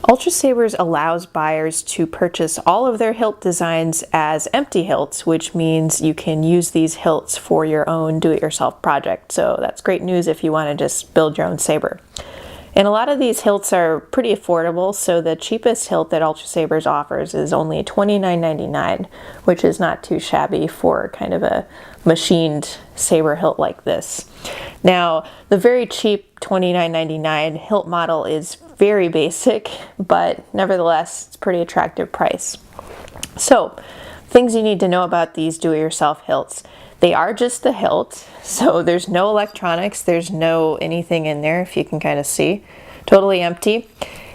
Ultrasabers allows buyers to purchase all of their hilt designs as empty hilts, which means you can use these hilts for your own do-it-yourself project. So that's great news if you want to just build your own saber. And a lot of these hilts are pretty affordable, so the cheapest hilt that Ultrasabers offers is only $29.99, which is not too shabby for kind of a machined saber hilt like this. Now, the very cheap $29.99 hilt model is very basic, but nevertheless, it's a pretty attractive price. So, things you need to know about these do-it-yourself hilts. They are just the hilt, so there's no electronics, there's no anything in there, if you can kind of see. Totally empty.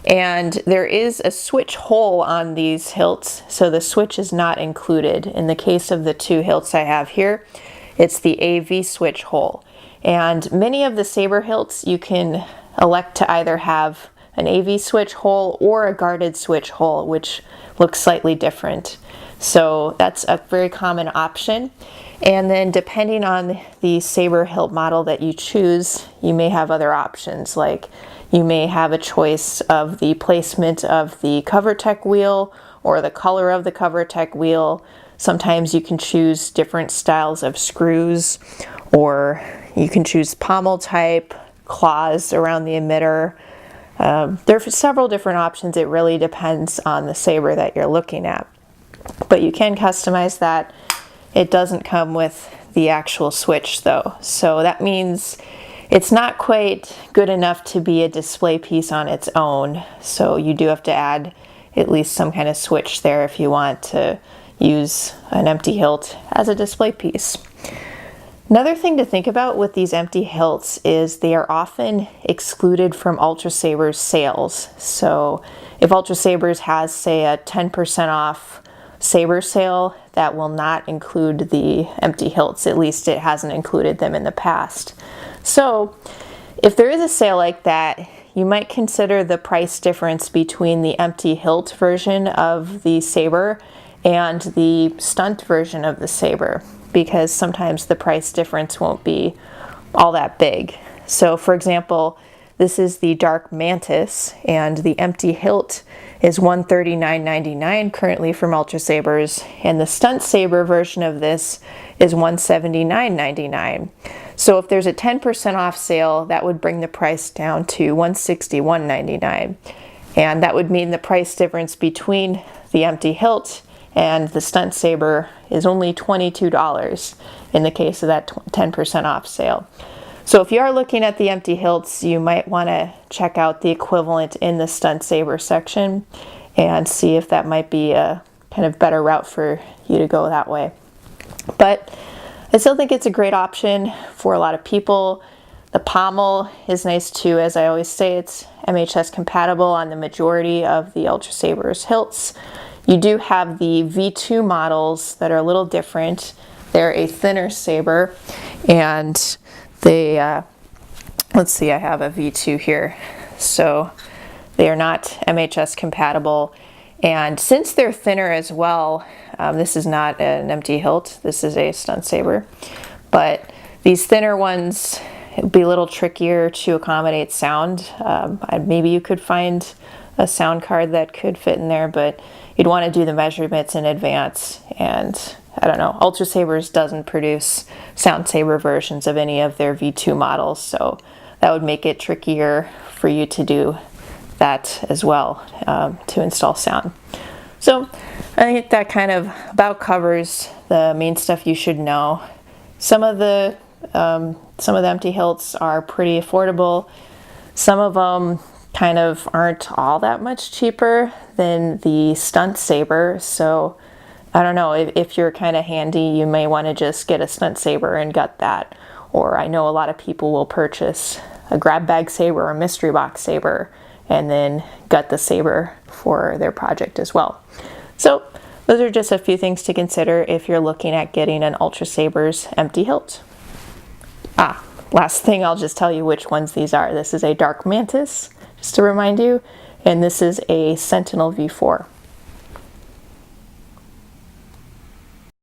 And there is a switch hole on these hilts, so the switch is not included. In the case of the two hilts I have here, it's the AV switch hole. And many of the saber hilts, you can elect to either have an AV switch hole or a guarded switch hole, which looks slightly different. So that's a very common option. And then depending on the saber hilt model that you choose, you may have other options, like you may have a choice of the placement of the CoverTech wheel or the color of the CoverTech wheel. Sometimes you can choose different styles of screws, or you can choose pommel type, claws around the emitter. There are several different options. It really depends on the saber that you're looking at. But you can customize that. It doesn't come with the actual switch though. So that means it's not quite good enough to be a display piece on its own. So you do have to add at least some kind of switch there if you want to use an empty hilt as a display piece. Another thing to think about with these empty hilts is they are often excluded from Ultrasabers sales. So if Ultrasabers has, say, a 10% off saber sale, that will not include the empty hilts. At least it hasn't included them in the past. So if there is a sale like that, you might consider the price difference between the empty hilt version of the saber and the stunt version of the saber, because sometimes the price difference won't be all that big. So for example, this is the Dark Mantis, and the empty hilt is $139.99 currently from Ultrasabers, and the stunt saber version of this is $179.99. So if there's a 10% off sale, that would bring the price down to $161.99. And that would mean the price difference between the empty hilt and the stunt saber is only $22 in the case of that 10% off sale. So if you are looking at the empty hilts, you might want to check out the equivalent in the stunt saber section and see if that might be a kind of better route for you to go that way. But I still think it's a great option for a lot of people. The pommel is nice too. As I always say, it's MHS compatible on the majority of the Ultrasabers hilts. You do have the V2 models that are a little different. They're a thinner saber, and they, let's see, I have a V2 here. So they are not MHS compatible. And since they're thinner as well, this is not an empty hilt, this is a stunt saber. But these thinner ones, it would be a little trickier to accommodate sound. Maybe you could find a sound card that could fit in there, but you'd want to do the measurements in advance. And I don't know, Ultrasabers doesn't produce sound saber versions of any of their V2 models, so that would make it trickier for you to do that as well, to install sound. So I think that kind of about covers the main stuff you should know. Some of the empty hilts are pretty affordable. Some of them kind of aren't all that much cheaper than the stunt saber, so I don't know, if you're kind of handy, you may want to just get a stunt saber and gut that. Or I know a lot of people will purchase a grab bag saber or a mystery box saber and then gut the saber for their project as well. So those are just a few things to consider if you're looking at getting an Ultrasabers empty hilt. Last thing, I'll just tell you which ones these are. This is a Dark Mantis, just to remind you, and this is a Sentinel V4.